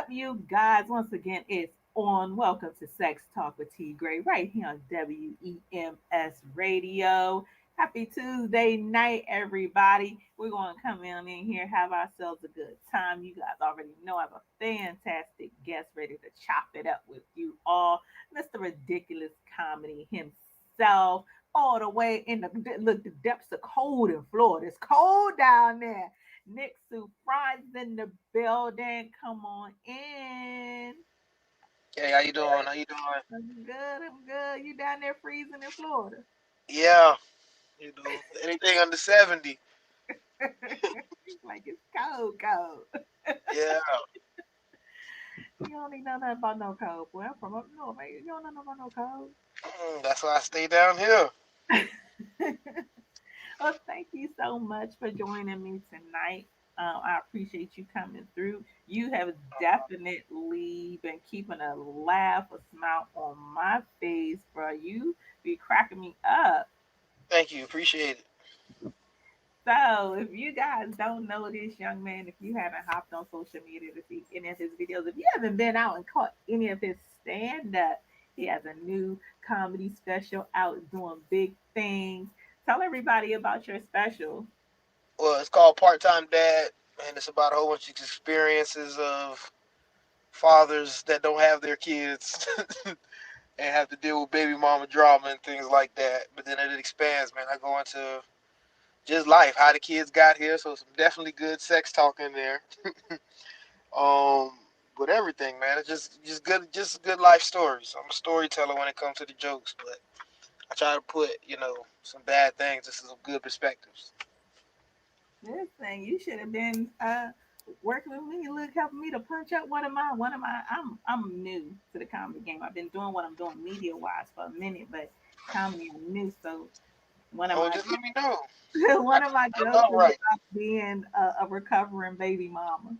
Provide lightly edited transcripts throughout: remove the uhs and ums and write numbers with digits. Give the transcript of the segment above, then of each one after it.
You guys? Once again, it's on. Welcome to Sex Talk with T Graye right here on WEMS Radio. Happy Tuesday night, everybody. We're going to come in here, have ourselves a good time. You guys already know I have a fantastic guest ready to chop it up with you all. Mr. Ridiculous Comedy himself, all the way in the depths of cold in Florida. It's cold down there. Nick Souffrant's in the building. Come on in. Hey, how you doing? How you doing? I'm good. I'm good. You down there freezing in Florida? Yeah, anything under 70. Like it's cold, cold. Yeah, You don't need know nothing about no cold. Boy, I'm from up north, man. You don't know nothing about no that's why I stay down here. cold. Well, thank you so much for joining me tonight. I appreciate you coming through. You have definitely been keeping a laugh, a smile on my face, bro. You be cracking me up. Thank you, appreciate it. So, if you guys don't know this young man, if you haven't hopped on social media to see any of his videos, if you haven't been out and caught any of his stand up, he has a new comedy special out doing big things. Tell everybody about your special. Well, it's called Part Time Dad, and it's about a whole bunch of experiences of fathers that don't have their kids and have to deal with baby mama drama and things like that. But then it expands, man. I go into just life, how the kids got here, so some definitely good sex talk in there. Um, with everything, man. It's just good life stories. I'm a storyteller when it comes to the jokes, but I try to put, some bad things into some good perspectives. This thing, you should have been working with me, look, helping me to punch up one of my. I'm new to the comedy game. I've been doing what I'm doing media wise for a minute, but comedy I'm new. So one of Oh, my just let me know. I one of my I'm jokes not is right. about being a recovering baby mama,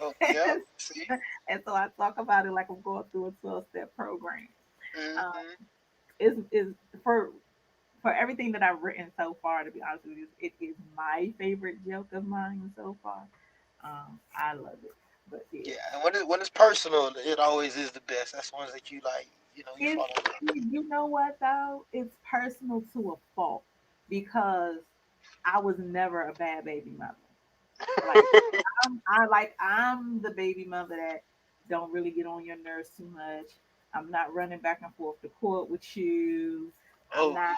Oh, yeah. See. and so I talk about it like I'm going through a 12-step program. Um, Hmm. is for everything that I've written so far, to be honest with you, it is my favorite joke of mine so far. I love it. But yeah, Yeah, and when it's personal, it always is the best. That's the ones that you like. You it's follow that. you know what though? It's personal to a fault because I was never a bad baby mother. Like I'm the baby mother that don't really get on your nerves too much. I'm not running back and forth to court with you. I'm Oh, not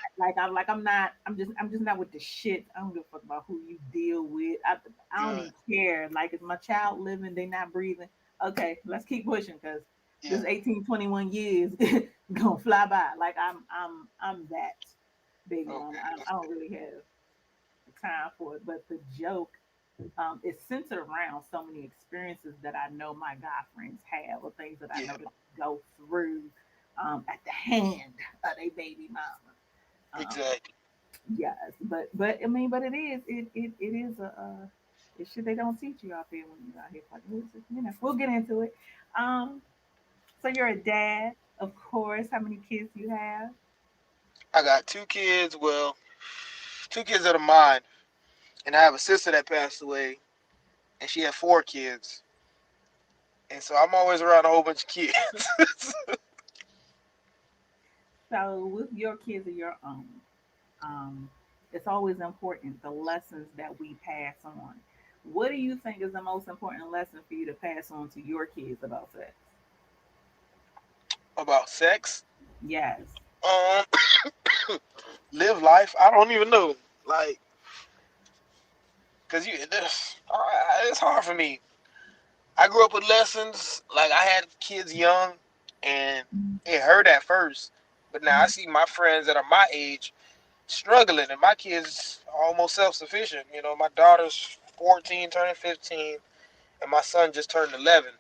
I'm just not with the shit. I don't give a fuck about who you deal with. I don't good. even care. Like is my child living, they not breathing. Okay, let's keep pushing because Yeah. this 18, 21 years gonna fly by. Like I'm that baby mama. Okay. I don't really have time for it. But the joke is centered around so many experiences that I know my guy friends have, or things that I Yeah. know that they go through at the hand of their baby mama. Um, Exactly. yes, but I mean, but it is it's shit they don't teach you out there when you're out here fucking. You know, we'll get into it. Um, so you're a dad, of course. How many kids do you have? I got two kids. Well, two kids that are mine, and I have a sister that passed away, and she had four kids. And so I'm always around a whole bunch of kids. So with your kids of your own, um, it's always important the lessons that we pass on. What do you think is the most important lesson for you to pass on to your kids about sex? About sex. Yes. Um, live life. I don't even know. Like, cause it's hard for me. I grew up with lessons. Like I had kids young, and it hurt at first. But now I see my friends that are my age struggling, and my kids are almost self sufficient. My daughter's 14, turning 15, and my son just turned 11.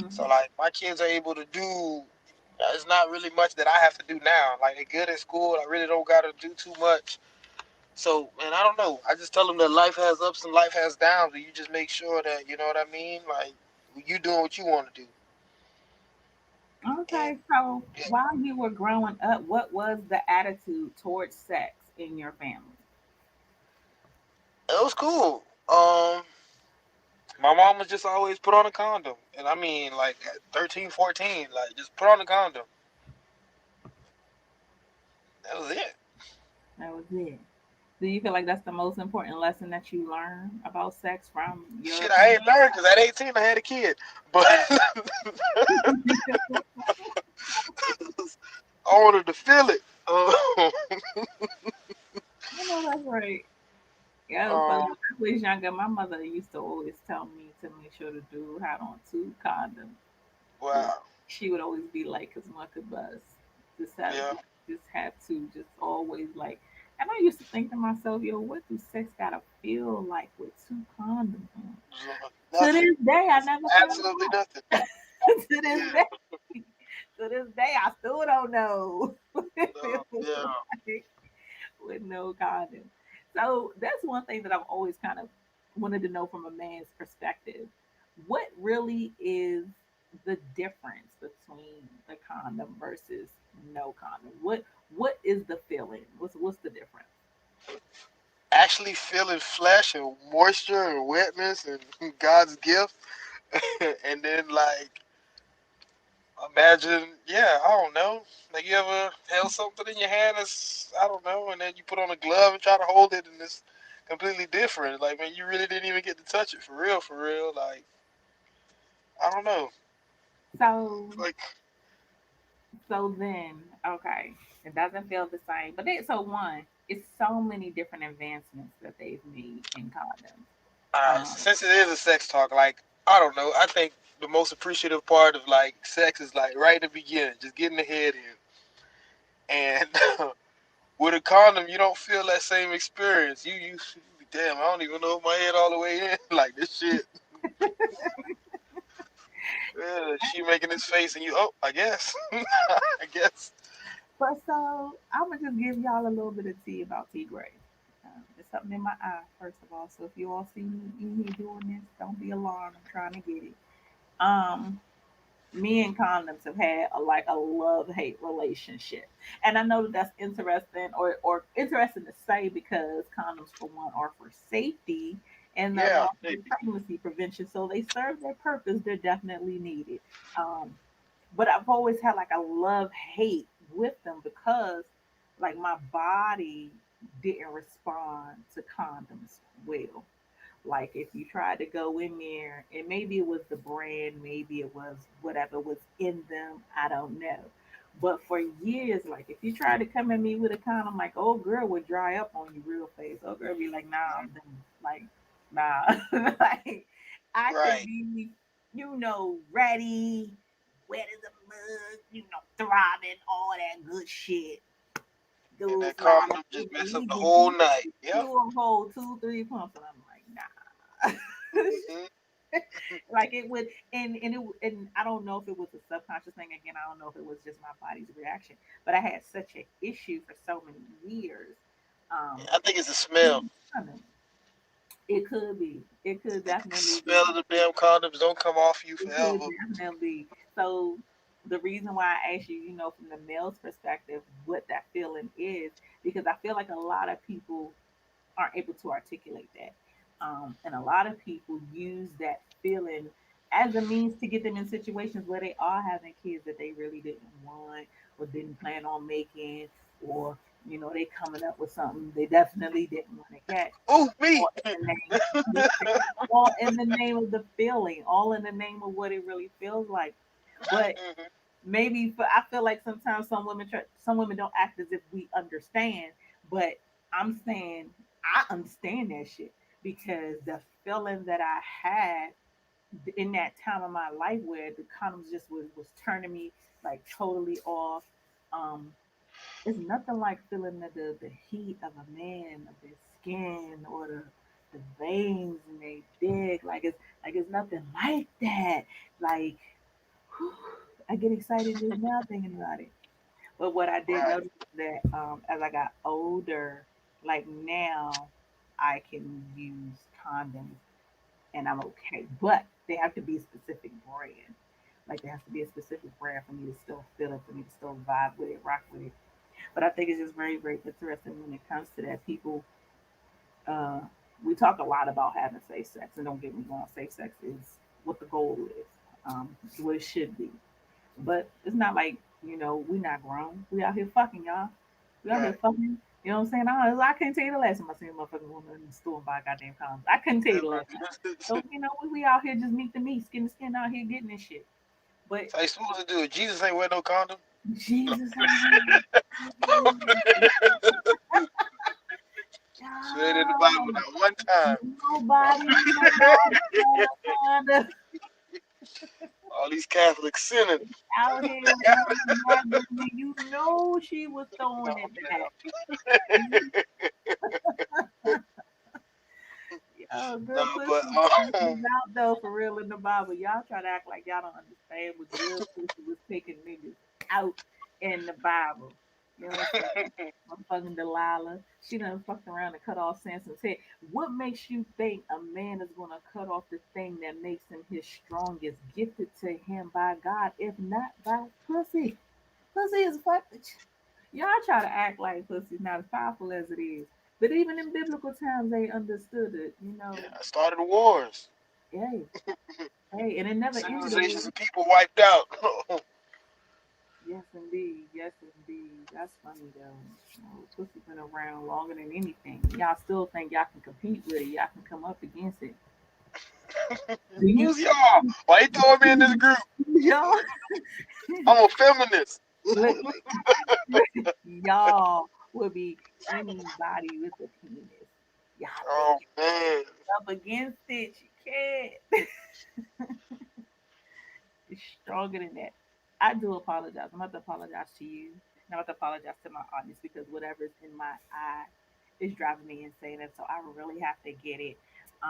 So Mm-hmm. like my kids are able to do. It's not really much that I have to do now. Like they're good at school. I really don't got to do too much. So, man, I don't know. I just tell them that life has ups and life has downs, but you just make sure that you know what I mean. Like you doing what you want to do, and Okay, so yeah, while you were growing up, what was the attitude towards sex in your family? it was cool. My mom was just always put on a condom, and I mean, like at 13, 14, like just put on a condom. That was it. That was it. Do you feel like that's the most important lesson that you learn about sex from your Shit, I ain't parents? learned because at 18 I had a kid, but I wanted to feel it. I know that's right. Yeah, so Um, when I was younger, my mother used to always tell me to make sure the dude had on two condoms. Like, wow. she would always be like, "Cause one could bust." Just have, Yeah. just have to, just always like. And I used to think to myself, "Yo, what do sex gotta feel like with two condoms on?" To Nothing. this day, I never found Absolutely out. nothing. To this Yeah. day, to this day, I still don't know what it No, feels yeah. like with no condom. So that's one thing that I've always kind of wanted to know from a man's perspective. What really is the difference between the condom versus no condom? What is the feeling? What's the difference? Actually feeling flesh and moisture and wetness and God's gift. And then like imagine, yeah, I don't know. Like you ever held something in your hand that's I don't know, and then you put on a glove and try to hold it, and it's completely different. Like man, you really didn't even get to touch it for real, for real. Like I don't know. So Like so then okay, it doesn't feel the same. But then so one, it's so many different advancements that they've made in condoms. since it is a sex talk, like I don't know. I think the most appreciative part of like sex is like right in the beginning, just getting the head in, and with a condom, you don't feel that same experience. You damn, I don't even know if my head all the way in. Like this shit. Yeah, she making this face, and you. Oh, I guess. I guess. But so I'm gonna just give y'all a little bit of tea about tea gray. There's something in my eye, first of all. So if you all see me in here doing this, don't be alarmed. I'm trying to get it. Um, Me and condoms have had like a love hate relationship, and I know that that's interesting or interesting to say because condoms, for one, are for safety and the Yeah, long maybe. pregnancy prevention, so they serve their purpose. They're definitely needed. Um, but I've always had like a love hate with them because like my body didn't respond to condoms well. Like if you tried to go in there, and maybe it was the brand, maybe it was whatever was in them, I don't know. But for years, like if you tried to come at me with a condom, like old girl would dry up on you real fast. Old girl be like, nah, I'm done. Like, nah. Like I could Right. be, ready, wet as a mug, throbbing, all that good shit. And Dudes that line condom up just and mess up he the just whole night. Yep. do a whole 2, 3 pumps, and I'm like, nah. Hmm. Like it would, and I don't know if it was a subconscious thing. Again, I don't know if it was just my body's reaction, but I had such an issue for so many years. Um, I think it's the smell. it could be. It could The definitely be. smell of the damn condoms don't come off you It could forever. definitely. So the reason why I asked you, from the male's perspective, what that feeling is, because I feel like a lot of people aren't able to articulate that. And a lot of people use that feeling as a means to get them in situations where they are having kids that they really didn't want or didn't plan on making, or they coming up with something they definitely didn't want to catch. Oh, me. All in the name, all in the name of the feeling, all in the name of what it really feels like. But Mhm. maybe I feel like sometimes some women don't act as if we understand, but I'm saying I understand that shit because the feeling that I had in that time of my life where the condoms just was turning me like totally off. Um, it's nothing like feeling the heat of a man, of their skin or the veins in their dick. Like it's nothing like that. Like I get excited just now thinking about it. But what I did Right. notice is that as I got older, like now, I can use condoms and I'm okay. But they have to be a specific brand. Like there has to be a specific brand for me to still feel it, for me to still vibe with it, rock with it. But I think it's just very, very interesting when it comes to that. People we talk a lot about having safe sex, and don't get me wrong, safe sex is what the goal is, what it should be. But it's not like, we not grown. We out here fucking, y'all. We out here Right. fucking. You know what I'm saying? I couldn't tell you the last time I seen a motherfucking woman in the store and buy goddamn condoms. I couldn't tell you the last time. So, we out here just meet the meat, skin to skin out here getting this shit. But How you supposed to do it? Jesus ain't wear no condom. Jesus, Said in the Bible not one time. nobody kind of All these Catholics sinning. out here with Magdalene. You know she was throwing it back. Oh, No, good but pussy was out though for real in the Bible. Y'all try to act like y'all don't understand what good pussy was taking niggas out in the Bible. You know what I'm saying? Motherfucking Delilah. She done fucked around and cut off Samson's head. What makes you think a man is gonna cut off the thing that makes him his strongest, gifted to him by God, if not by pussy? Pussy is fuck. Y'all try to act like pussy's not as powerful as it is. But even in biblical times, they understood it. yeah, I started the wars. Hey, hey, and it never ended. Civilizations of people wiped out. Yes, indeed. Yes, indeed. That's funny though. Pussy been around longer than anything. Y'all still think y'all can compete with it? Y'all can come up against it? Do you? Who's y'all? Why you throwing me in this group? Y'all, I'm a feminist. look, y'all will be anybody with a penis. Y'all Oh think man. up against it? You can't. It's stronger than that. I do apologize. I'm about to apologize to you. I'm about to apologize to my audience because whatever's in my eye is driving me insane, and so I really have to get it.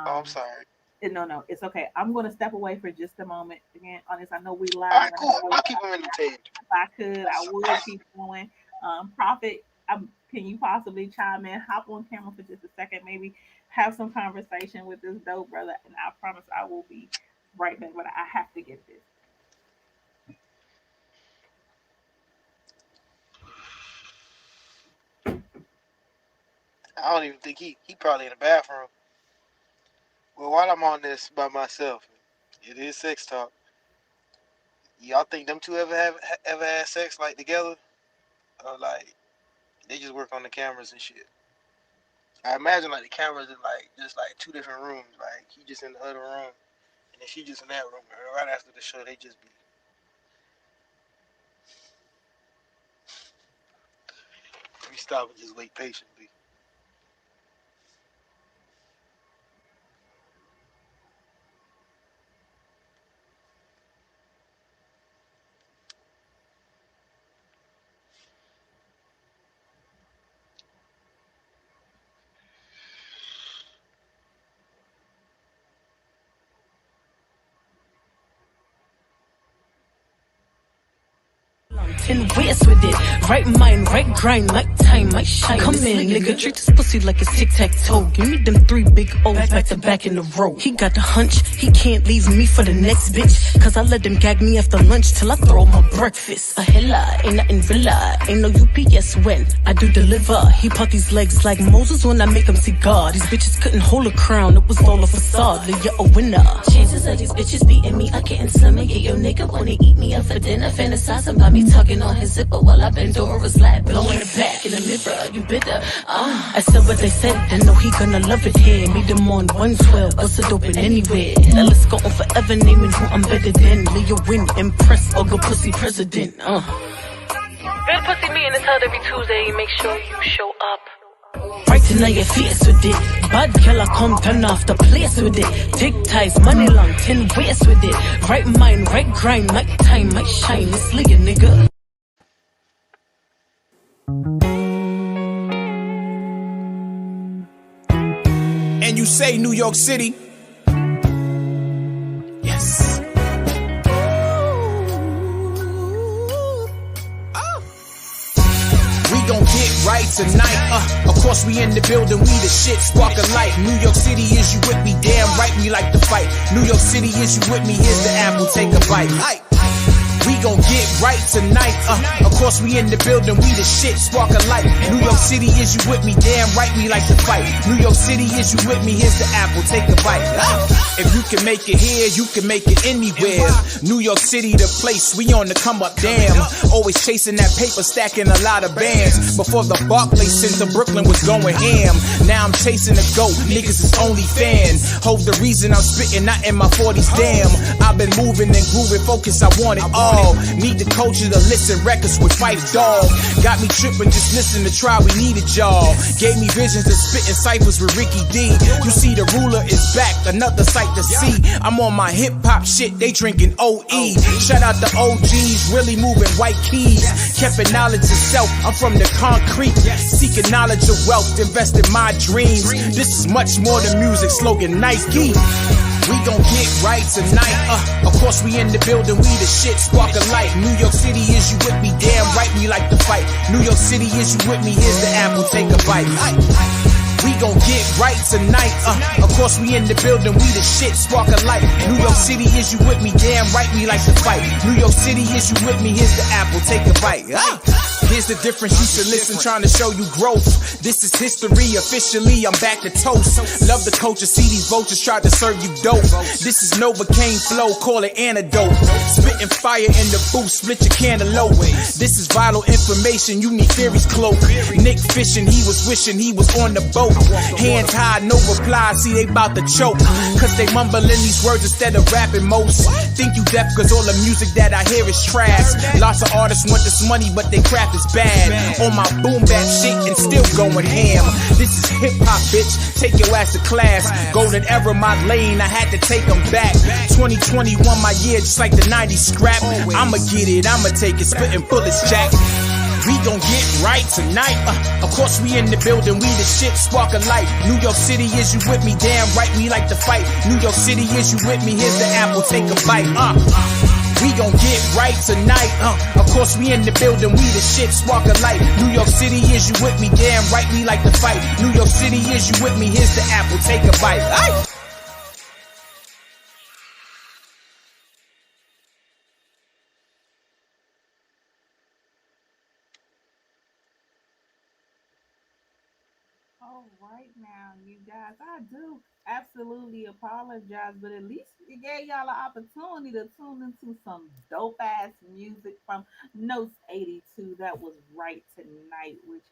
Oh, I'm Um, sorry. no, no, it's okay. I'm going to step away for just a moment. Again, honest, I know we All live. right, And cool. I know I'll keep them entertained. if I could, I would keep going. Prophet, can you possibly chime in, hop on camera for just a second, maybe have some conversation with this dope brother, and I promise I will be right back. But I have to get this. I don't even think he probably in the bathroom. Well, while I'm on this by myself, it is sex talk. Y'all think them two ever had sex like together, or like they just work on the cameras and shit? I imagine like the cameras in like just like two different rooms. Like he just in the other room, and then she just in that room. And right after the show, they just be. We stop and just wait patiently. Ten ways with it. Right mind, right grind, night time, might shine. Come in, nigga, treat this pussy like it's tic-tac-toe. Give me them 3 big O's back to back in a row. He got the hunch, he can't leave me for the next bitch. Cause I let them gag me after lunch till I throw my breakfast. A hella, ain't nothing villa, ain't no UPS when I do deliver. He put these legs like Moses when I make him see God. These bitches couldn't hold a crown, it was all a facade. Like you're a winner. Chances of these bitches beating me, I getting slimmer. Yeah, your nigga wanna eat me up for dinner. Fantasizing about me tugging on his zipper while I bend over his lap. Blowing it back in the mirror, you bitter. I said what they said, I know he gonna love it here. Meet them on 112, bust it open anywhere. Now let's go on forever naming who I'm better than. Leo win, impress, or go pussy president. Good pussy me in his hood every Tuesday, make sure you show up. Right tonight your face with it. Bad girl, I come turn off the place with it. Tic ties, money long, 10 ways with it. Right mind, right grind, night time, might shine. It's Leah, nigga. And you say New York City? Yes. We gon' get right tonight. Of course we in the building, we the shit, spark a light. New York City, is you with me? Damn right, we like to fight. New York City, is you with me? Here's the apple, take a bite. Hype. We gon' get right tonight. Of course we in the building, we the shit, spark a light. New York City, is you with me? Damn right, we like to fight. New York City, is you with me? Here's the apple, take a bite. If you can make it here, you can make it anywhere. New York City, the place, we on the come up, damn. Always chasing that paper, stacking a lot of bands. Before the Barclays Center, Brooklyn was going ham. Now I'm chasing a goat, niggas is only fan. Hope the reason I'm spitting, not in my 40s, damn. I've been moving and grooving, focus, I want it all. Need the culture to listen, records with Fife Dog. Got me tripping, just listen to try, we needed y'all. Gave me visions of spitting ciphers with Ricky D. You see the ruler is back, another sight to see. I'm on my hip hop shit, they drinking OE. Shout out the OGs, really moving white keys. Kept knowledge of self, I'm from the concrete. Seeking knowledge of wealth, invest in my dreams. This is much more than music, slogan Nike. We gon' get right tonight. Of course we in the building, we the shit, spark a light. New York City, is you with me? Damn right, we like to fight. New York City, is you with me? Here's the apple, take a bite. We gon' get right tonight. Of course we in the building, we the shit, spark a light. New York City, is you with me? Damn right, we like to fight. New York City, is you with me? Here's the apple, take a bite. Here's the difference, you should listen, trying to show you growth. This is history, officially, I'm back to toast. Love the culture, see these vultures try to serve you dope. This is Novocaine flow, call it antidote. Spitting fire in the booth, split your cantaloupe. This is vital information, you need theories cloak. Nick fishing, he was wishing he was on the boat. Hands high, no reply, see they bout to choke. Cause they mumbling these words instead of rapping most. Think you deaf cause all the music that I hear is trash. Lots of artists want this money but they craft is bad. On my boom bap shit and still going ham. This is hip hop, bitch, take your ass to class. Golden era my lane, I had to take them back. 2021 my year just like the 90s scrap. I'ma get it, I'ma take it, spitting bullets, Jack. We gon' get right tonight. Of course we in the building, we the shit, spark a light. New York City, is you with me? Damn right, we like to fight. New York City, is you with me? Here's the apple, take a bite. We gon' get right tonight. Of course we in the building, we the shit, spark a light. New York City, is you with me? Damn right, we like to fight. New York City, is you with me? Here's the apple, take a bite. All right now, you guys, I do absolutely apologize, but at least it gave y'all an opportunity to tune into some dope ass music from Notes 82. That was right tonight, which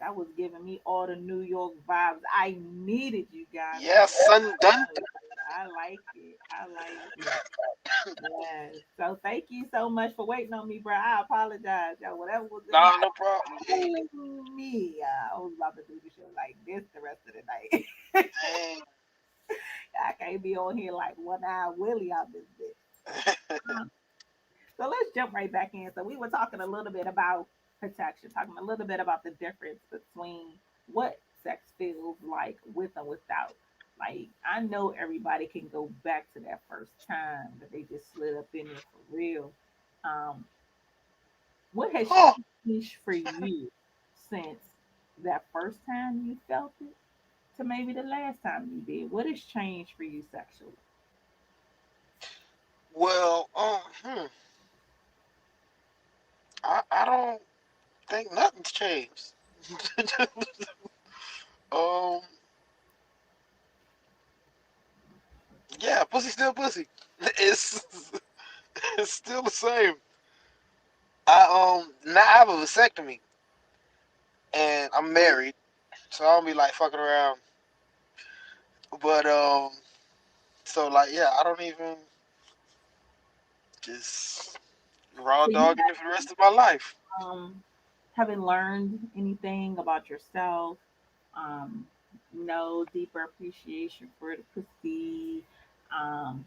that was giving me all the New York vibes I needed, you guys. Yes, son, done. I like it. I like it. Yes. So thank you so much for waiting on me, bro. I apologize, y'all. Whatever was in Nah, my no problem. Hey, me, I was about to do the show like this the rest of the night. hey. I can't be on here like one eye Willie out this bitch. So let's jump right back in. So we were talking a little bit about protection, talking a little bit about the difference between what sex feels like with and without. Like I know everybody can go back to that first time that they just slid up in there for real. Um, what has Oh, changed for you since that first time you felt it to maybe the last time you did? What has changed for you sexually? well, I don't think nothing's changed. um, yeah, pussy still pussy. It's it's still the same. Now I have a vasectomy and I'm married, so I don't be like fucking around. But so like yeah, I don't even just raw So you dogging it for the rest of my life. um haven't learned anything about yourself, um, no deeper appreciation for the pussy, um,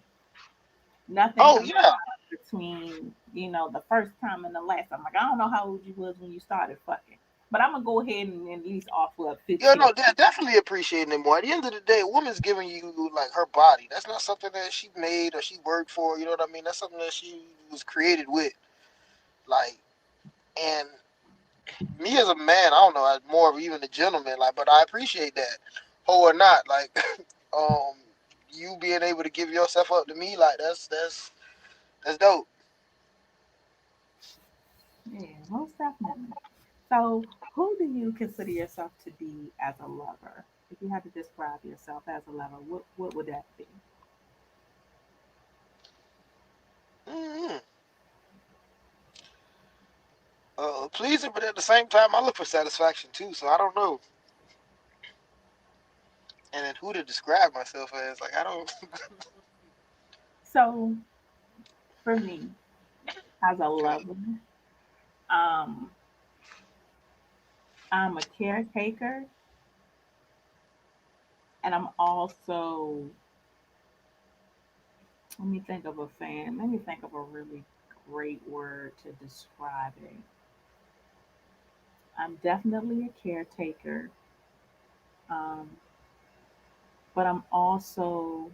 nothing Oh has yeah, between, the first time and the last time. Like I don't know how old you was when you started fucking. But I'm gonna go ahead and at least offer up yeah, 15. no, definitely appreciating it more. At the end of the day, a woman's giving you like her body. That's not something that she made or she worked for. You know what I mean? That's something that she was created with. Like, and me as a man, I don't know, as more of even a gentleman. Like, but I appreciate that, hoe or not. Like, um, you being able to give yourself up to me, like that's dope. most definitely. So, who do you consider yourself to be as a lover? If you had to describe yourself as a lover, what would that be? Mm-hmm. Pleasing, but at the same time, I look for satisfaction too. So I don't know. And then who to describe myself as? Like I don't. So, for me, as a Okay. lover, um, I'm a caretaker, and I'm also, let me think of a fan. Let me think of a really great word to describe it. I'm definitely a caretaker, um, but I'm also,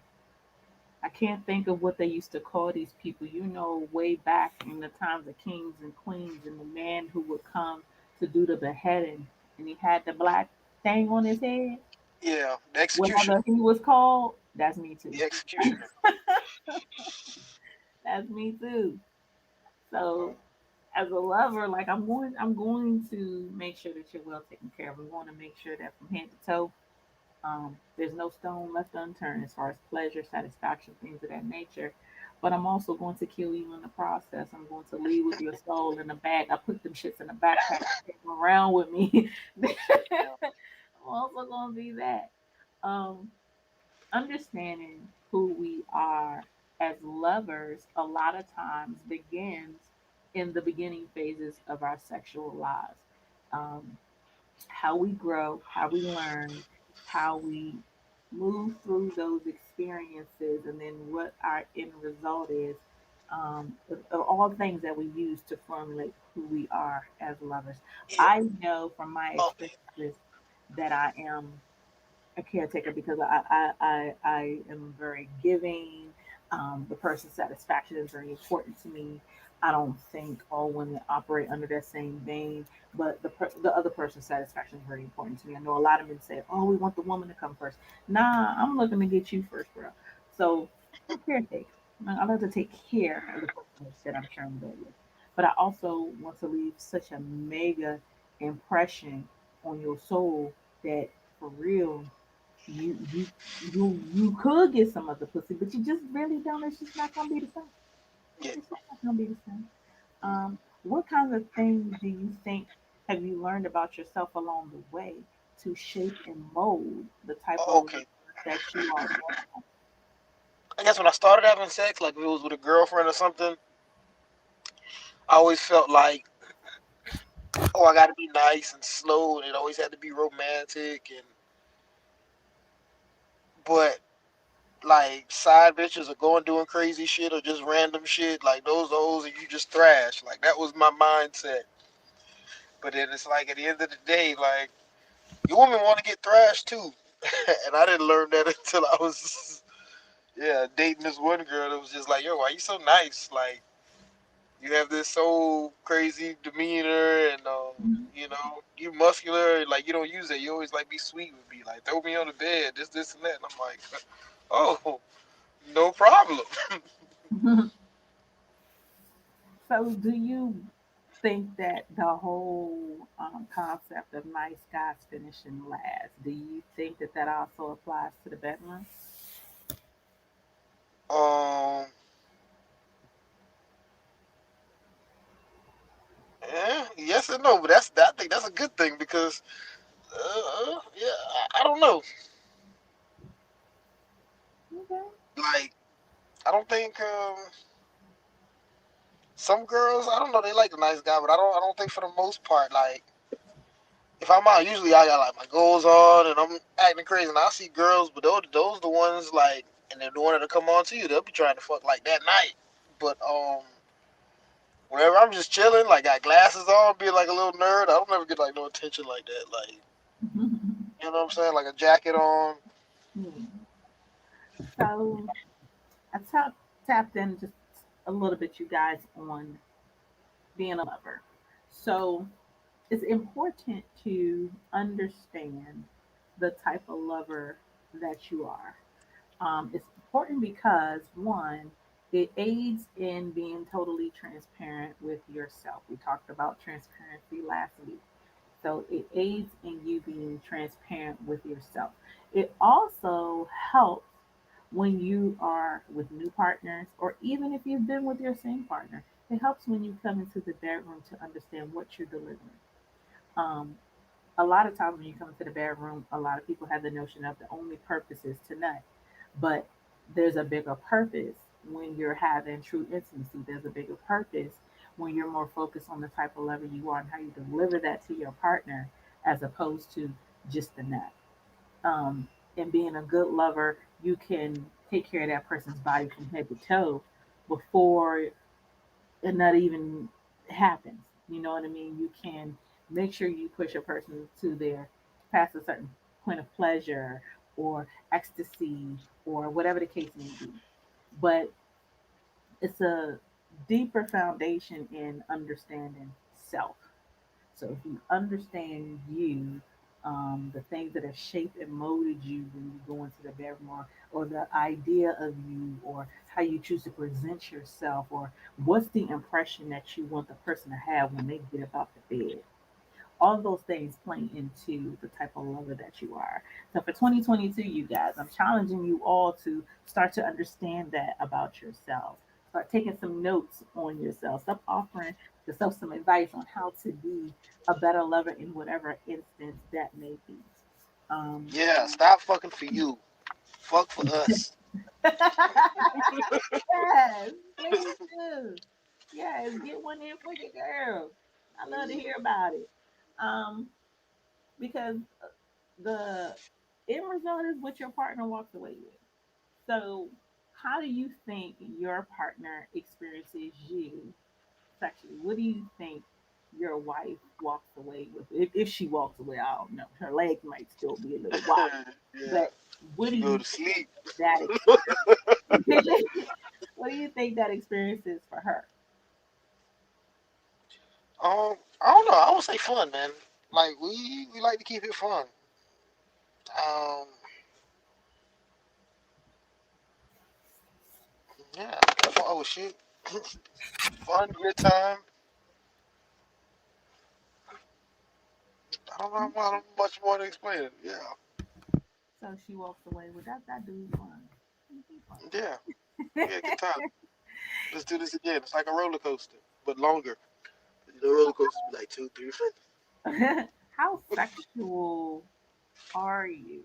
I can't think of what they used to call these people. You know, way back in the times of kings and queens, and the man who would come to do the beheading, and he had the black thing on his head. Yeah, the executioner. Whatever he was called, that's me too. The executioner. That's me too. So Uh, as a lover, like I'm going to make sure that you're well taken care of. We want to make sure that from head to toe, there's no stone left unturned as far as pleasure, satisfaction, things of that nature. But I'm also going to kill you in the process. I'm going to leave with your soul in a bag. I put them shits in a backpack, take them around with me. yeah. I'm also going to be that. Um, Understanding who we are as lovers a lot of times begins in the beginning phases of our sexual lives. Um, how we grow, how we learn, how we move through those experiences, and then what our end result is. Of all things that we use to formulate who we are as lovers. Yeah. I know from my Okay. experiences that I am a caretaker because I am very giving. The person's satisfaction is very important to me. I don't think all women operate under that same vein, but the other person's satisfaction is very important to me. I know a lot of men say, "Oh, we want the woman to come first." Nah, I'm looking to get you first, bro. So I'm a caretaker. I like to take care of the person that I'm sharing the bed with, but I also want to leave such a mega impression on your soul that for real you could get some other pussy, but you just really don't. It's just not gonna be the same. Yeah. It's just not gonna be the same. What kinds of things do you think have you learned about yourself along the way to shape and mold the type of Okay. lover that you are now? I guess when I started having sex, like if it was with a girlfriend or something, I always felt like, oh, I got to be nice and slow, and it always had to be romantic, and but like side bitches are going doing crazy shit or just random shit, like those and you just thrash. Like that was my mindset. But then it's like at the end of the day, like your women want to get thrashed too, and I didn't learn that until I was yeah dating this one girl that was just like, yo, why you so nice? Like you have this so crazy demeanor and you know you muscular, like you don't use it. You always like be sweet with me, like throw me on the bed, this and that. And I'm like, oh, no problem. So, do you think that the whole concept of nice guys finishing last, do you think that that also applies to the bedroom? Um, yes and no, but I think that's a good thing because yeah, I don't know. Okay. Like I don't think some girls, I don't know, they like the nice guy, but I don't think for the most part, like if I'm out, usually I got like my goals on and I'm acting crazy, and I see girls, but those the ones like, and they're the one that'll come on to you. They'll be trying to fuck like that night, but whenever I'm just chilling, like got glasses on, being like a little nerd, I don't ever get like no attention like that. Like you know what I'm saying, like a jacket on. Hmm. So I tapped in just a little bit, you guys, on being a lover. So it's important to understand the type of lover that you are. It's important because one, It aids in being totally transparent with yourself. We talked about transparency last week. So it aids in you being transparent with yourself. It also helps when you are with new partners, or even if you've been with your same partner. It helps when you come into the bedroom to understand what you're delivering. Um, a lot of times when you come into the bedroom, a lot of people have the notion of the only purpose is to nut, but there's a bigger purpose when you're having true intimacy. There's a bigger purpose when you're more focused on the type of lover you are and how you deliver that to your partner, as opposed to just the nut. Um, and being a good lover, you can take care of that person's body from head to toe before and that even happens. You know what I mean? You can make sure you push a person to their past a certain point of pleasure or ecstasy or whatever the case may be. But it's a deeper foundation in understanding self. So if you understand you, the things that have shaped and molded you when you go into the bedroom, or the idea of you, or how you choose to present yourself, or what's the impression that you want the person to have when they get up out the bed. All those things play into the type of lover that you are. So for 2022, you guys, I'm challenging you all to start to understand that about yourself. Start taking some notes on yourself. Stop offering yourself some advice on how to be a better lover in whatever instance that may be. Um, Yeah, stop fucking for you. Fuck for us. yes, please do. Yes, get one in for your girl. I love to hear about it. Um, because the end result is what your partner walks away with. So, how do you think your partner experiences you sexually? What do you think your wife walks away with? If she walks away, I don't know. Her legs might still be a little wobbly. Yeah, But what do she go you to sleep. that what do you think that experience is for her? I don't know. I would say fun, man. Like we like to keep it fun. Um, yeah. Oh shit, fun, good time. I don't know much more to explain it. Yeah, So she walks away with that dude's fun. He's yeah, fun. yeah. Good time. Let's do this again. It's like a roller coaster, but longer. The roller coasters be like 2, 3 minutes. How sexual are you?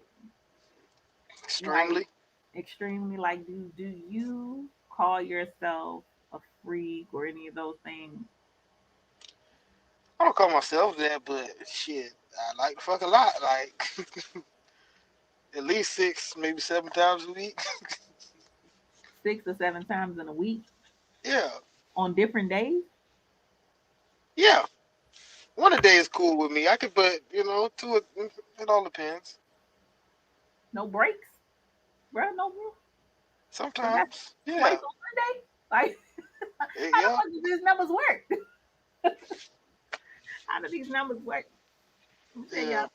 Like Extremely. extremely, like do you call yourself a freak or any of those things? I don't call myself that, but shit, I like to fuck a lot. Like at least 6, maybe 7 times a week. 6 or 7 times in a week Yeah, on different days? yeah. One a day is cool with me. I could, but two. It all depends. No breaks, bro. No, so that's Sometimes, twice yeah, on Monday. Like, how the yeah. fuck do these numbers work? How do these numbers work? Let me tell Yeah. y'all.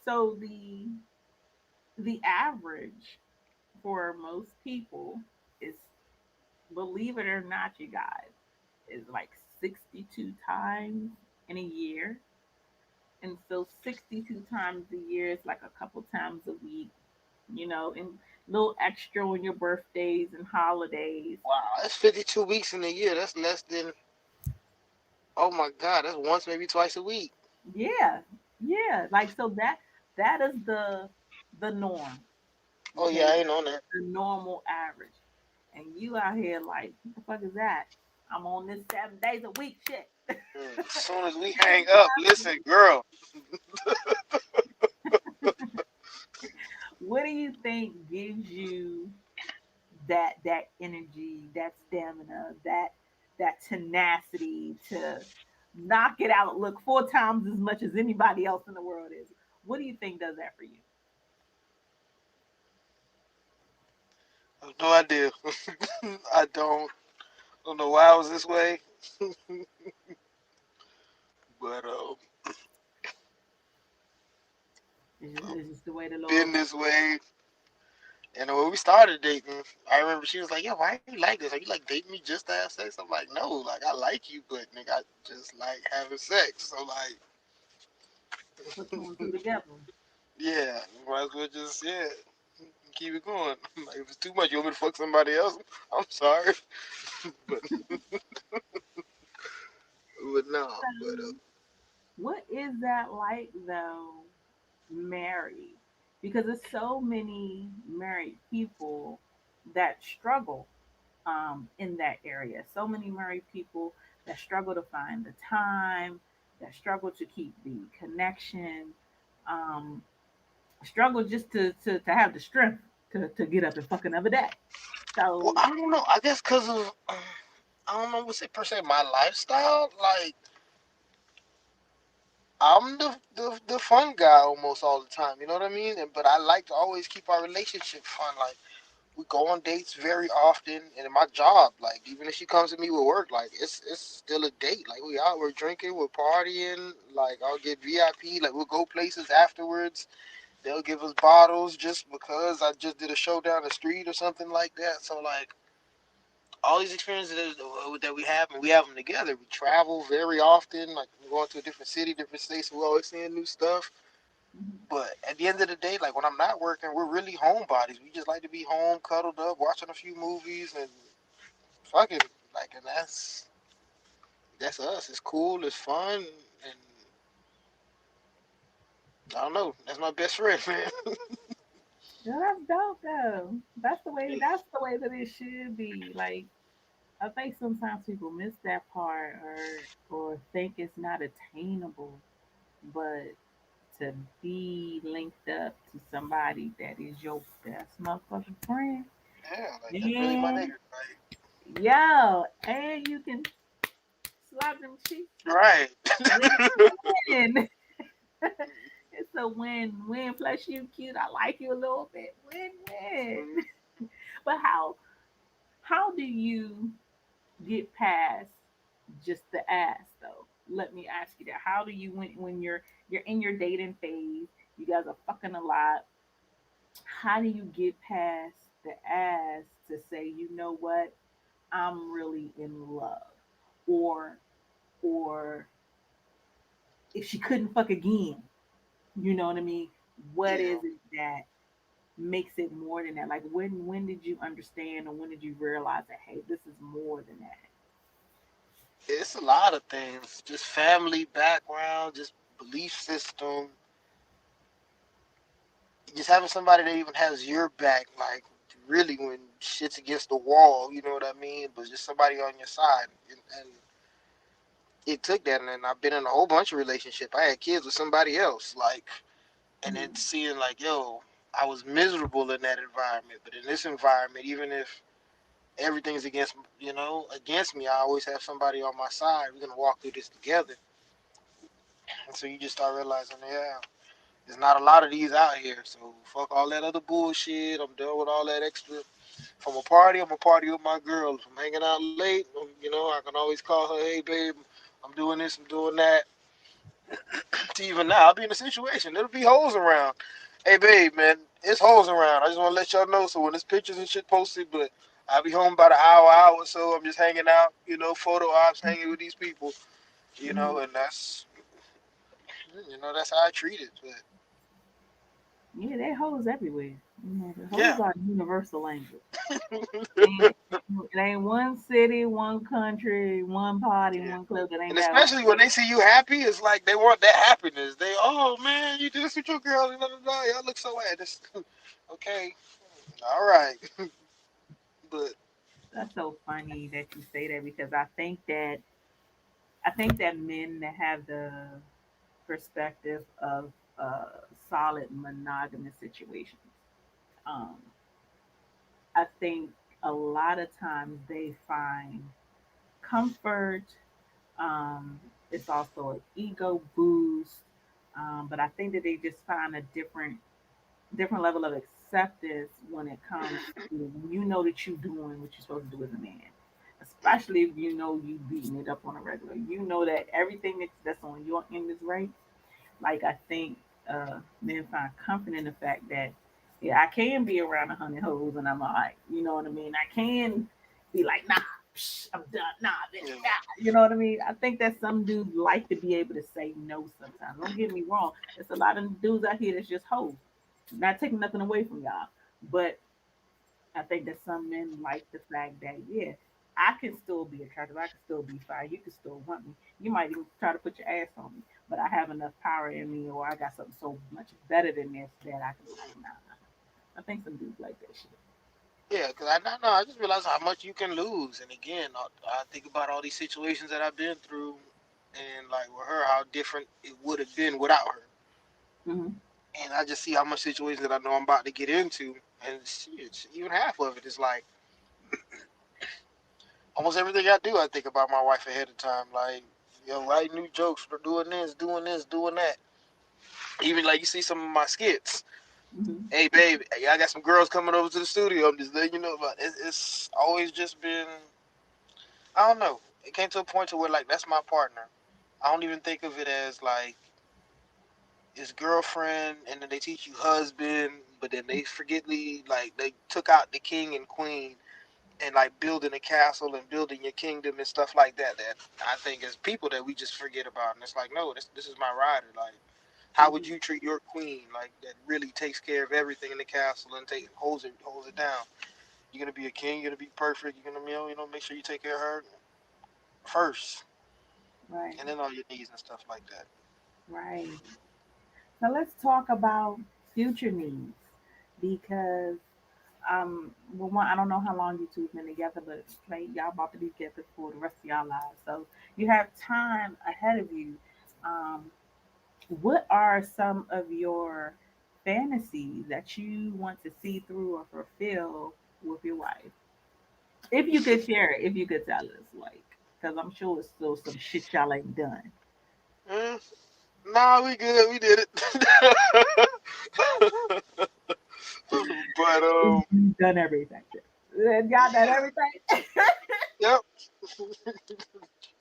So the average for most people is, believe it or not, you guys, is like 62 times in a year. And so 62 times a year is like a couple times a week, and a little extra on your birthdays and holidays. Wow, that's 52 weeks in a year. That's less than. Oh my God, that's once, maybe twice a week. Yeah. Yeah. Like, so that is the norm. Oh yeah, Okay. I ain't on that. The normal average. And you out here like, what the fuck is that? I'm on this 7 days a week shit. As soon as we hang up, listen, girl. What do you think gives you that energy, that stamina, that tenacity to knock it out, look 4 times as much as anybody else in the world is? What do you think does that for you? I have no idea. I don't know why I was this way, but It's just the way the Lord been wants. this way. And when we started dating, I remember she was like, "Yo, why you like this? Are you like dating me just to have sex?" I'm like, "No, like I like you, but nigga, I just like having sex." So like, Put two and two together. yeah, might as well just keep it going. Like if it's too much, you want me to fuck somebody else? I'm sorry, but no, but So, what is that like though, married? Because there's so many married people that struggle in that area. So many married people that struggle to find the time, that struggle to keep the connection, um, struggle just to have the strength to get up and fuck another day. well, So, I don't know. I guess because of I don't know what's it per se my lifestyle. Like I'm the fun guy almost all the time. You know what I mean? But I like to always keep our relationship fun. Like we go on dates very often, and in my job, like even if she comes to me with work, like it's still a date. Like we out, we're drinking, we're partying. Like I'll get VIP. Like we'll go places afterwards. They'll give us bottles just because I just did a show down the street or something like that. So like all these experiences that we have, and we have them together. We travel very often. Like we're going to a different city, different states. So we're always seeing new stuff. mhm, But at the end of the day, like when I'm not working, we're really homebodies. We just like to be home, cuddled up, watching a few movies, and fucking like, and that's us. It's cool, it's fun, and I don't know. That's my best friend, man. yeah, that's dope though. That's the way. That's the way that it should be. Like I think sometimes people miss that part or think it's not attainable, but to be linked up to somebody that is your best motherfucking friend, Yeah, like that's really my and nigga. Like, yo, and you can slap them cheeks too. right. Win-win. It's a win-win. Plus, you cute. I like you a little bit. Win-win. But how do you get past just the ass though? Let me ask you that. How do you when you're in your dating phase, you guys are fucking a lot. How do you get past the ass to say, you know what, I'm really in love? Or or if she couldn't fuck again, you know what I mean? What Yeah, is it that makes it more than that? Like when did you understand or when did you realize that hey, this is more than that? it's a lot of things. Just family background, just belief system, just having somebody that even has your back, like really when shit's against the wall, you know what I mean? But just somebody on your side, and it took that. And then I've been in a whole bunch of relationships. I had kids with somebody else, like, and then Mm-hmm. seeing like, yo, I was miserable in that environment, but in this environment, even if everything's against me, I always have somebody on my side. We're gonna walk through this together. And so you just start realizing, yeah, there's not a lot of these out here. So fuck all that other bullshit. I'm done with all that extra. If I'm a party, I'm a party with my girl. If I'm hanging out late, I can always call her, hey babe, I'm doing this, I'm doing that. To even now, I'll be in a situation. There'll be hoes around. Hey babe, man, it's hoes around. I just want to let y'all know. So when there's pictures and shit posted, but I'll be home about an hour or so. I'm just hanging out, photo ops, hanging with these people, Mm-hmm. and that's how I treat it. But Yeah, they hoes everywhere. You know, the yeah. hoes are universal language. Ain't, it ain't one city, one country, one party, Yeah. one club that ain't And got one. especially when they see you happy, it's like they want that happiness. They, oh man, you did this with your girl, blah, blah, blah. Y'all look so happy. Okay, all right, but That's so funny that you say that because I think that men that have the perspective of solid monogamous situations, um, I think a lot of times they find comfort. It's also an ego boost, but I think that they just find a different level of acceptance when it comes to you know that you're doing what you're supposed to do as a man, especially if you know you beating it up on a regular. You know that everything that's on your end is right. Like I think men find comfort in the fact that Yeah, I can be around 100 hoes and I'm all right. You know what I mean? I can be like, nah, psh, I'm done. Nah, bitch, Yeah. nah. You know what I mean? I think that some dudes like to be able to say no sometimes. Don't get me wrong. There's a lot of dudes out here that's just hoes. Not taking nothing away from y'all. But I think that some men like the fact that, yeah, I can still be attractive. I can still be fine. You can still want me. You might even try to put your ass on me. But I have enough power in me, or I got something so much better than this that I can be like, nah. I think some dudes like that shit. Yeah, because I don't know. I just realized how much you can lose. And again, I think about all these situations that I've been through, and like with her, how different it would have been without her. Mm-hmm. And I just see how much situations that I know I'm about to get into, and shit, even half of it is like almost everything I do. I think about my wife ahead of time, like writing new jokes, or doing this, doing this, doing that. Even like you see some of my skits. Mm-hmm. Hey, babe, hey, I got some girls coming over to the studio. I'm just letting you know about it. It's always just been. I don't know. It came to a point to where like that's my partner. I don't even think of it as like his girlfriend, and then they teach you husband, but then they forget like they took out the king and queen and like building a castle and building your kingdom and stuff like that. That I think as people that we just forget about, and it's like no, this is my rider. Like, how would Mm-hmm. you treat your queen? Like that really takes care of everything in the castle and holds it down. You're gonna be a king. You're gonna be perfect. You're gonna make sure you take care of her first, Right. and then all your needs and stuff like that. Right. So let's talk about future needs because well, one, I don't know how long you two have been together, but like y'all about to be together for the rest of y'all lives. So you have time ahead of you. Um, what are some of your fantasies that you want to see through or fulfill with your wife? If you could share it, if you could tell us, like, because I'm sure it's still some shit y'all ain't done. Mm, nah, we good. We did it. But You've done everything. Y'all done everything. yep,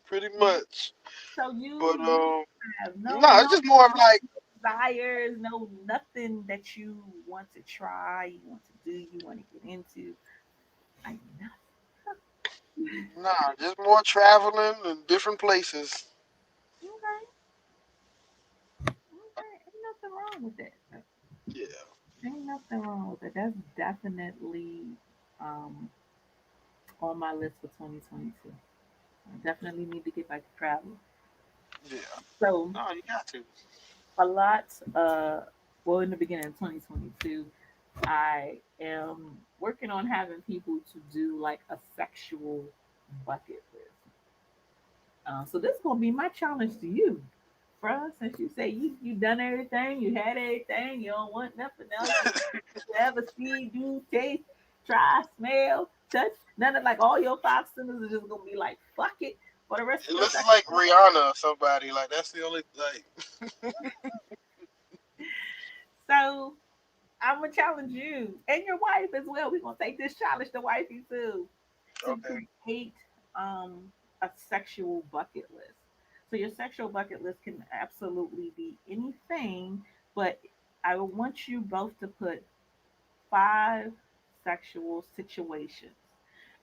pretty much. So But you have no, no it's just more of like desires, no nothing that you want to try, you want to do, you want to get into. Like nothing. nah, just more traveling and different places. Okay, okay, ain't nothing wrong with that. Yeah, Ain't nothing wrong with it. That's definitely um on my list for 2022. I definitely need to get back to travel. yeah. So No, you got to. a lot well in the beginning of 2022 I am working on having people to do like a sexual bucket list. So this is gonna be my challenge to you, bruh. Since you say you done everything, you had everything, you don't want nothing else. You ever see, do, taste, try, smell, touch. None of like all your five senses are just gonna be like fuck it for the rest of your Unless it's sexual like life. Rihanna or somebody, like that's the only like. So I'm gonna challenge you and your wife as well. We're gonna take this challenge to wifey too to Okay. create a sexual bucket list. So your sexual bucket list can absolutely be anything, but I want you both to put five sexual situations.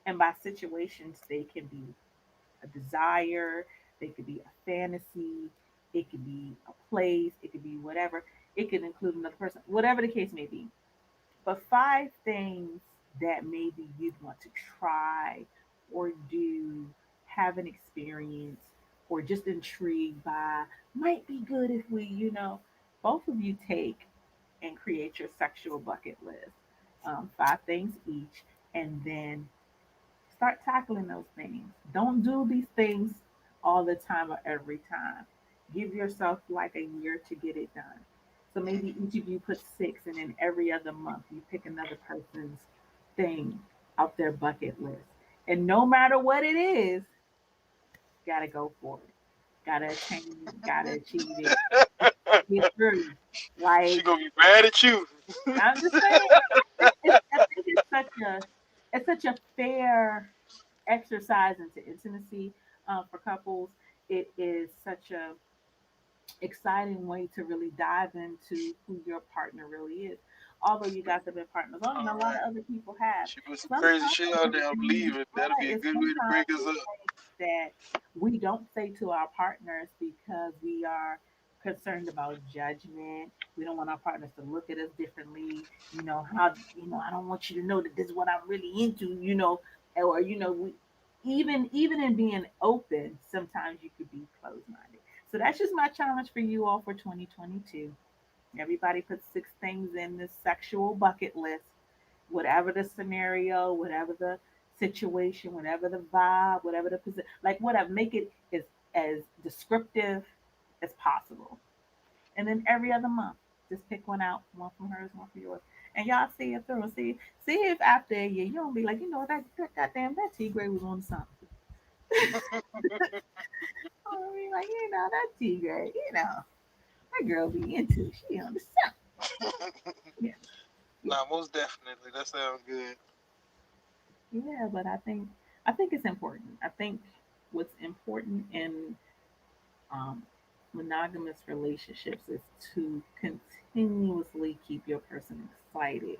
And by situations, they can be a desire, they could be a fantasy, it could be a place, it could be whatever. It could include another person, whatever the case may be. But five things that maybe you'd want to try or do, have an experience, or just intrigued by, might be good if we, both of you take and create your sexual bucket list. Five things each, and then start tackling those things. Don't do these things all the time or every time. Give yourself like a year to get it done. So maybe each of you put six, and then every other month you pick another person's thing out their bucket list. And no matter what it is, gotta go for it. Gotta attain it, gotta achieve it, get through. She Like gonna be mad at you. I'm just saying, I think it's such a fair exercise into intimacy for couples. It is such a exciting way to really dive into who your partner really is. Although you guys have been partners on, and a All lot right. of other people have. She put some crazy Sometimes shit out there. I'm leaving. That'll right, be a it's good way to sometimes break us it's up. things that we don't say to our partners because we are concerned about judgment. We don't want our partners to look at us differently. I don't want you to know that this is what I'm really into, or even in being open, sometimes you could be closed minded. So that's just my challenge for you all for 2022. Everybody put 6 things in this sexual bucket list, whatever the scenario, whatever the situation, whatever the vibe, whatever the position, like whatever, make it as descriptive as possible. And then every other month, just pick one out, one from hers, one from yours. And y'all see it through. See if after a year you don't be like, that goddamn that T Gray was on something. I mean, like, that T Gray, that girl be into. She on the something. Yeah, yeah, Nah, most definitely. That sounds good. yeah. But I think it's important. I think what's important in um, monogamous relationships is to continuously keep your person excited,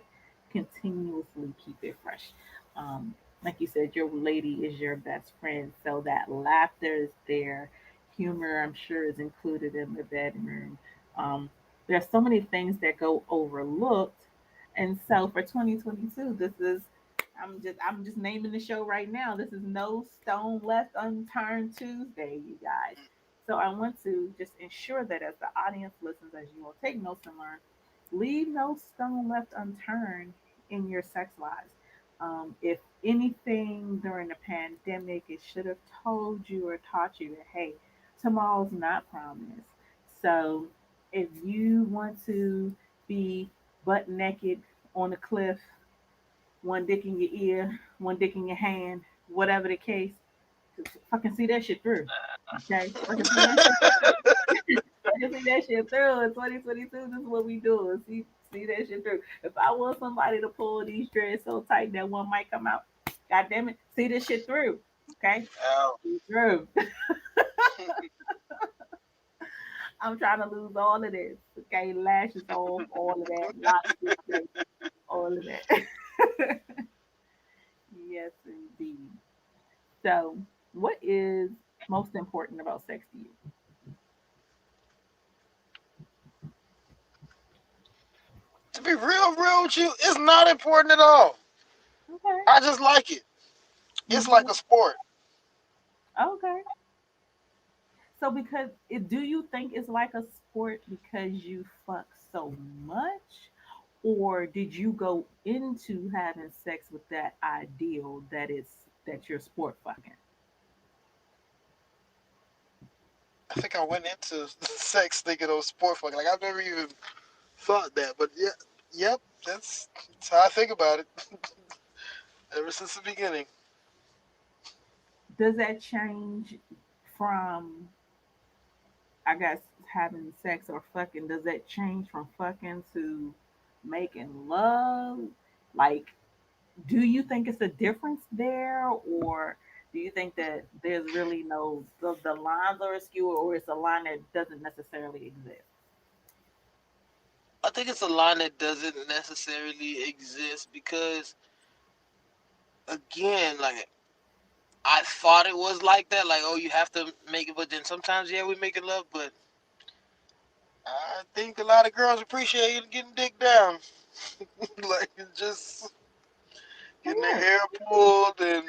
continuously keep it fresh. Um, like you said, your lady is your best friend, so that laughter is there. Humor, I'm sure, is included in the bedroom. Um, there's so many things that go overlooked, and so for 2022, this is I'm just naming the show right now. This is No Stone Left Unturned Tuesday, you guys. So I want to just ensure that as the audience listens, as you will take notes and learn, leave no stone left unturned in your sex lives. If anything during the pandemic, it should have told you or taught you that, hey, tomorrow's not promised. So if you want to be butt naked on a cliff, one dick in your ear, one dick in your hand, whatever the case, fucking see that shit through. Okay? Fucking see that shit I can see that shit through in 2022. This is what we do. See that shit through. If I want somebody to pull these dreads so tight that one might come out, god damn it, see this shit through. Okay? Ow. See through. I'm trying to lose all of this. Okay, lashes off, all of that, locks display, all of that. Yes, indeed. So, what is most important about sex to you? To be real with you, it's not important at all. Okay. I just like it. You It's just like like a sport. okay. So because do you think it's like a sport because you fuck so much? Or did you go into having sex with that ideal that you're sport fucking? I think I went into sex thinking it was sport fucking. Like I've never even thought that, but yeah, yep, that's how I think about it ever since the beginning. Does that change from I guess having sex or fucking, does that change from fucking to making love? Like, do you think it's a difference there, or do you think that there's really no the lines are askew, or it's a line that doesn't necessarily exist? I think it's a line that doesn't necessarily exist because, again, like I thought it was like that. Like, oh, you have to make it, but then sometimes, yeah, we making love, but I think a lot of girls appreciate getting dick down, like just getting their Yeah, hair pulled, and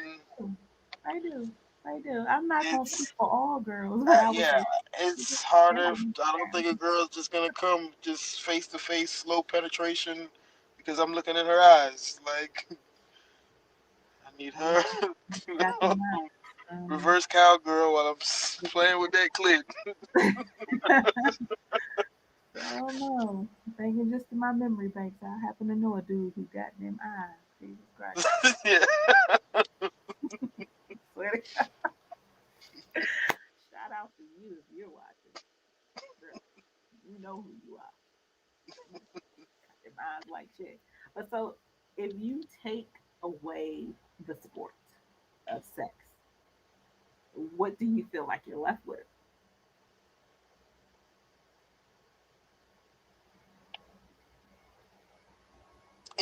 I do. I do. I'm not gonna speak it's for all girls, but I would yeah, say it's harder. yeah, I don't think a girl's just gonna come just face to face, slow penetration, because I'm looking in her eyes. Like I need her, got the mind. Um, reverse cowgirl while I'm playing with that clit. I don't know. I'm thinking just in my memory banks. I happen to know a dude who got them eyes. Jesus Christ. Yeah. Swear to God. Shout out to you if you're watching. Girl, you know who you are. Got them eyes like shit. But so if you take away the sport of sex, what do you feel like you're left with?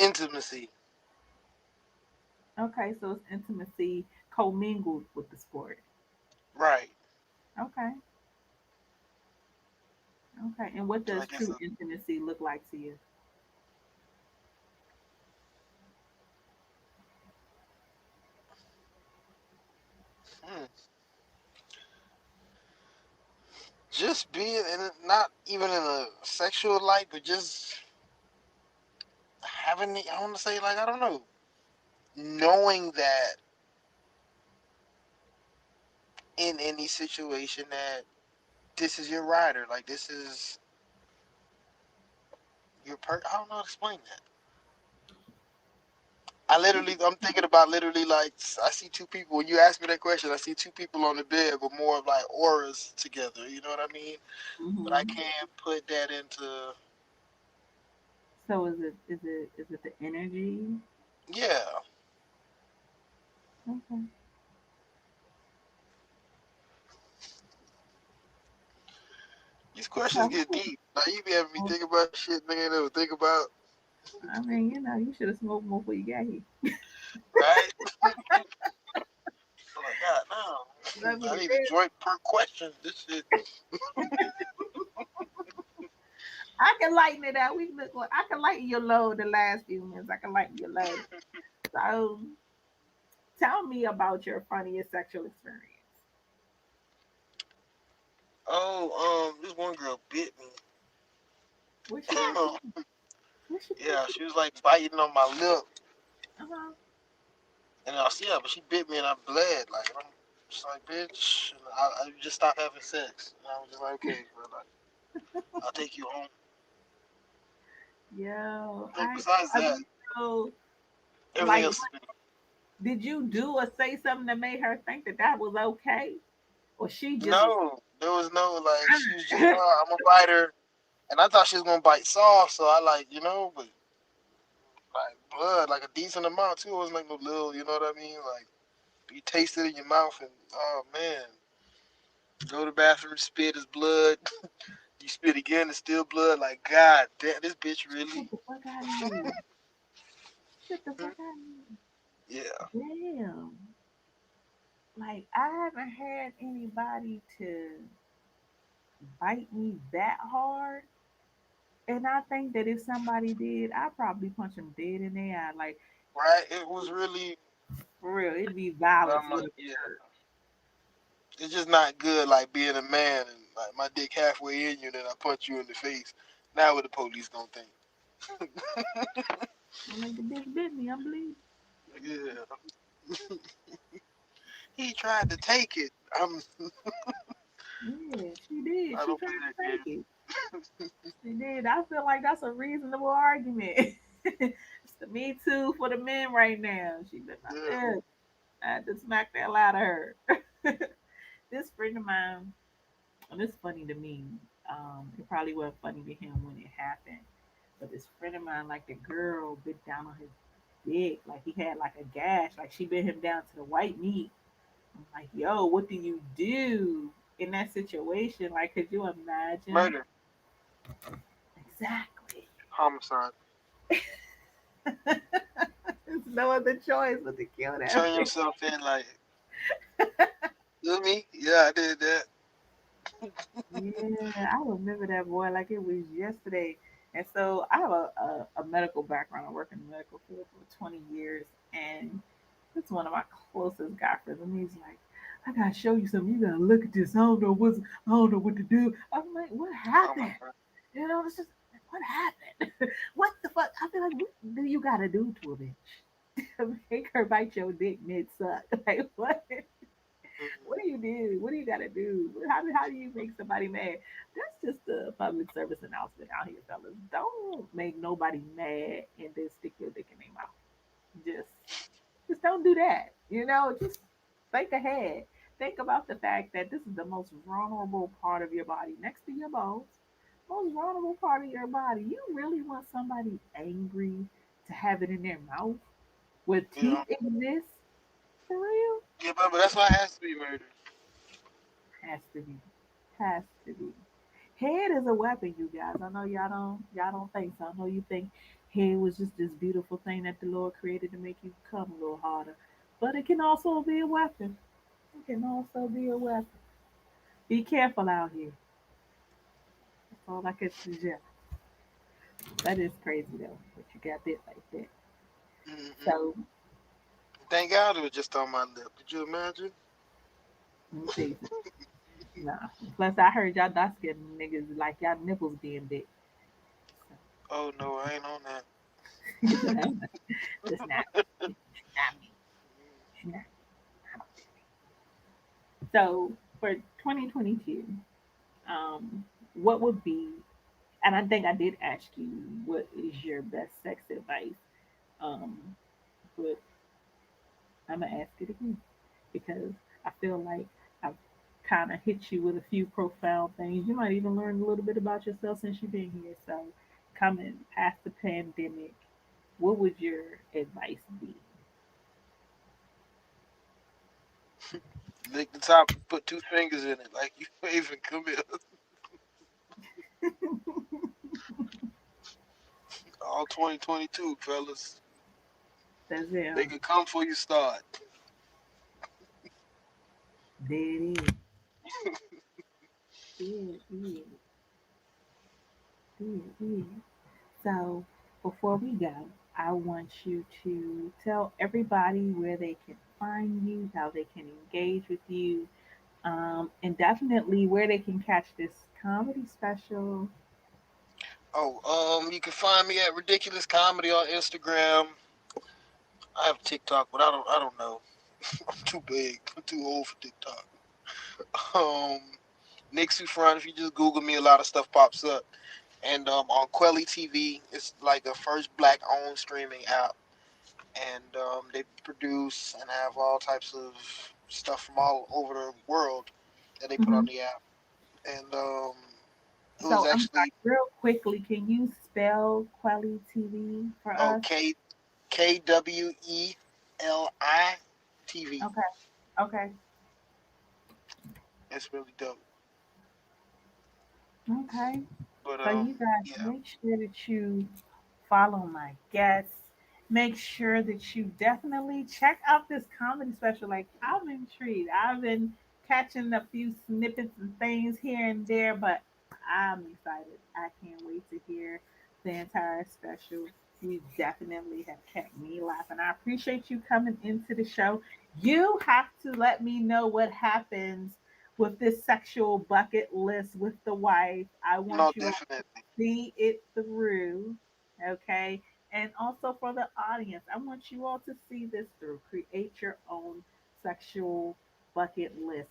Intimacy. Okay, so it's intimacy commingled with the sport. Right. Okay, okay. And what does Like it's true a intimacy look like to you? hmm, just being in it, not even in a sexual light, but just having the, I want to say, like, I don't know, knowing that in any situation that this is your rider, like this is your I don't know how to explain that. I'm thinking about literally like I see two people. When you ask me that question, I see two people on the bed, but more of like auras together. You know what I mean? But I Hmm. can't put that into So is it the energy? yeah. Okay. These So questions get deep. Now you be having me think about shit nigga ain't never think about. I mean, you should have smoked more before you got here. Right? I'm like, God, no. Let me I the need a joint per question. This shit. I can lighten it up. We can look. I can lighten your load the last few minutes. I can lighten your load. So tell me about your funniest sexual experience. This one girl bit me. What she did? What she Yeah, did? she was like biting on my lip, Uh-huh. and I see her, but she bit me and I bled. Like I'm just like, bitch. And I just stopped having sex. And I was just like, okay, bro, like, I'll take you home. Yo, Like besides I that, mean, so everything like, else has been did you do or say something that made her think that that was okay, or she just was? no. There was no like. She was just, I'm a biter, and I thought she was gonna bite soft, so I like, but like blood, like a decent amount too. It wasn't like no little, you know what I mean? Like you taste it in your mouth, and oh man, go to the bathroom, spit is blood. You spit again, it's still blood. Like God damn, this bitch Get really. the fuck out of here! Get the fuck out of Yeah, here! Damn. Like I haven't had anybody to bite me that hard. And I think that if somebody did, I'd probably punch them dead in the eye. Like, right. It was really, for real, it'd be but violence I'm would like, have yeah, occurred. it's just not good. Like being a man and like my dick halfway in you, then I punch you in the face. Now what the police gonna think? I'm like, the bitch bit me, I'm bleeding. Yeah, he tried to take it. Yeah, she did. I She don't tried play that to take game. it. She did. I feel like that's a reasonable argument. It's the Me Too for the men right now. She bit my Yeah, lip. I had to smack the hell out of her. This friend of mine, and it's funny to me. It probably wasn't funny to him when it happened. But this friend of mine, like the girl, bit down on his dick, like he had like a gash, like she bit him down to the white meat. I'm like, yo, what do you do in that situation? Like, could you imagine? murder, Exactly. homicide. There's no other choice but to kill that Turn man. yourself in, like, you me? Yeah, I did that. Yeah, I remember that boy like it was yesterday. And so I have a medical background. I work in the medical field for 20 years. And it's one of my closest guy friends. And he's like, I gotta show you something. You gotta look at this. I don't know what to do. I'm like, what Oh my happened? god. You know, it's just what happened? What the fuck? I feel like what do you gotta do to a bitch? Make her bite your dick mid suck. Like what? What do you do? What do you gotta do? How do you make somebody mad? That's just a public service announcement out here, fellas. Don't make nobody mad and then stick your dick in their mouth. Just just don't do that. Just think ahead. Think about the fact that this is the most vulnerable part of your body, next to your bones. Most vulnerable part of your body. You really want somebody angry to have it in their mouth where Yeah. teeth exist? For real? Yeah, but that's why it has to be murder. Has to be. Has to be. Head is a weapon, you guys. I know y'all don't think so. I know you think head was just this beautiful thing that the Lord created to make you come a little harder. But it can also be a weapon. It can also be a weapon. Be careful out here. That's all I can suggest. That is crazy though, but you got bit like that. Mm-mm. So Thank God it was just on my lip. Did you imagine? let me tell you something. Nah. Plus I heard y'all dark skinned niggas like y'all nipples being big. So Oh no, I ain't on that. he said, "Hey, that's not me. It's not me. It's not me." So for 2022, what would be, and I think I did ask you, what is your best sex advice? Um, but I'm gonna ask it again because I feel like I've kind of hit you with a few profound things. You might even learn a little bit about yourself since you've been here. So, coming past the pandemic, what would your advice be? Lick the top and put two fingers in it like you waving. Come here. All 2022, fellas. That's it. They could come before you start. There it is. There it is. There it is. So, before we go, I want you to tell everybody where they can find you, how they can engage with you, and definitely where they can catch this comedy special. Oh, you can find me at Ridiculous Comedy on Instagram. I have TikTok, but I don't know. I'm too big. I'm too old for TikTok. Um, Nick Souffrant. If you just Google me, a lot of stuff pops up. And on Quelly TV, it's like a first black-owned streaming app, and they produce and have all types of stuff from all over the world that they put on Hmm. the app. And it was So, I'm sorry, actually real quickly, can you spell Quelly TV for us? K KWELI TV. Okay, okay, It's really dope. okay. But So, you guys yeah. make sure that you follow my guests. Make sure that you definitely check out this comedy special. Like, I'm intrigued. I've been catching a few snippets and things here and there, but I'm excited. I can't wait to hear the entire special. You definitely have kept me laughing. I appreciate you coming into the show. You have to let me know what happens with this sexual bucket list with the wife. I No, want you all to definitely. see it through. Okay. And also for the audience, I want you all to see this through. Create your own sexual bucket list.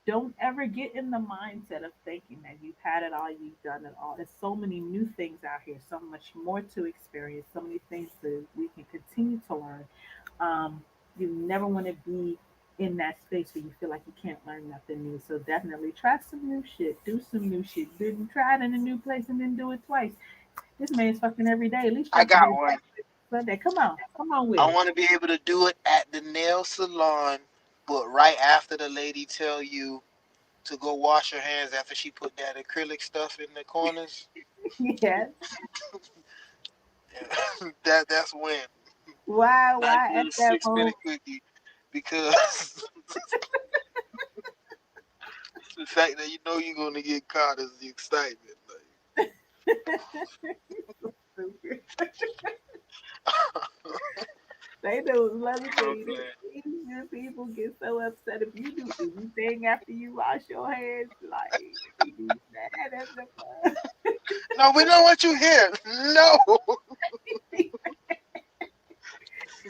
Don't ever get in the mindset of thinking that you've had it all, you've done it all. There's so many new things out here, so much more to experience, so many things that we can continue to learn. Um, you never want to be in that space where you feel like you can't learn nothing new. So definitely try some new shit, do some new shit. Didn't try it in a new place and then do it twice. This man's fucking every day. At least try I to got do it one. Sunday. Come on with I it. want to be able to do it at the nail salon, but right after the lady tell you to go wash your hands after she put that acrylic stuff in the corners. Yes. Yeah. That's when. Not Why at the that 6 minute moment? quickie, because the fact that you know you're gonna get caught is the excitement. Like, They do. Let me tell I'm you, playing. these Asian people get so upset if you do anything after you wash your hands. Like they be mad at the No, we don't want you here. No.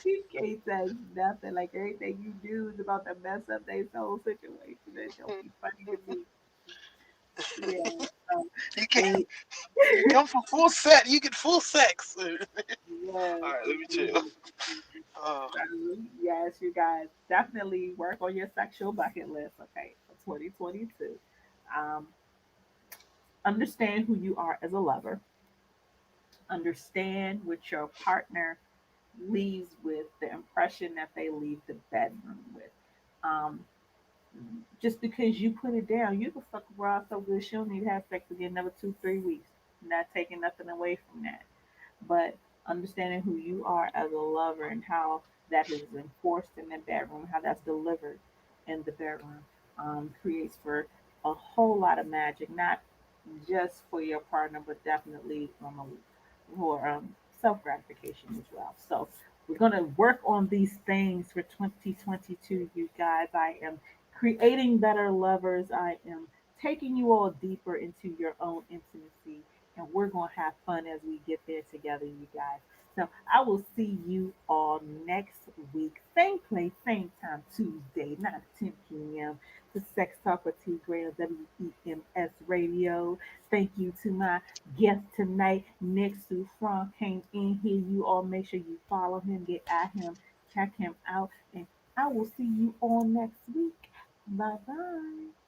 you can't say nothing. Like everything you do is about to mess up their whole situation. That don't be funny to me. Yeah. So You can they you come for full set. You get full sex. All yes, right, let me chill. indeed. Uh, So, yes, you guys definitely work on your sexual bucket list, okay, for 2022. Um, understand who you are as a lover. Understand what your partner leaves with, the impression that they leave the bedroom with. Um, Just because you put it down, you can fuck around so good she don't need to have sex again another 2, 3 weeks. Not taking nothing away from that, but understanding who you are as a lover and how that is enforced in the bedroom, how that's delivered in the bedroom, creates for a whole lot of magic, not just for your partner, but definitely for self gratification as well. So we're going to work on these things for 2022, you guys. I am creating better lovers. I am taking you all deeper into your own intimacy, and we're going to have fun as we get there together, you guys. So I will see you all next week. Same place, same time, Tuesday, 9 to 10 p.m. The Sex Talk with T Gray on WEMS Radio. Thank you to my guest tonight, Nick Souffrant, came in here. You all make sure you follow him, get at him, check him out, and I will see you all next week. Bye bye.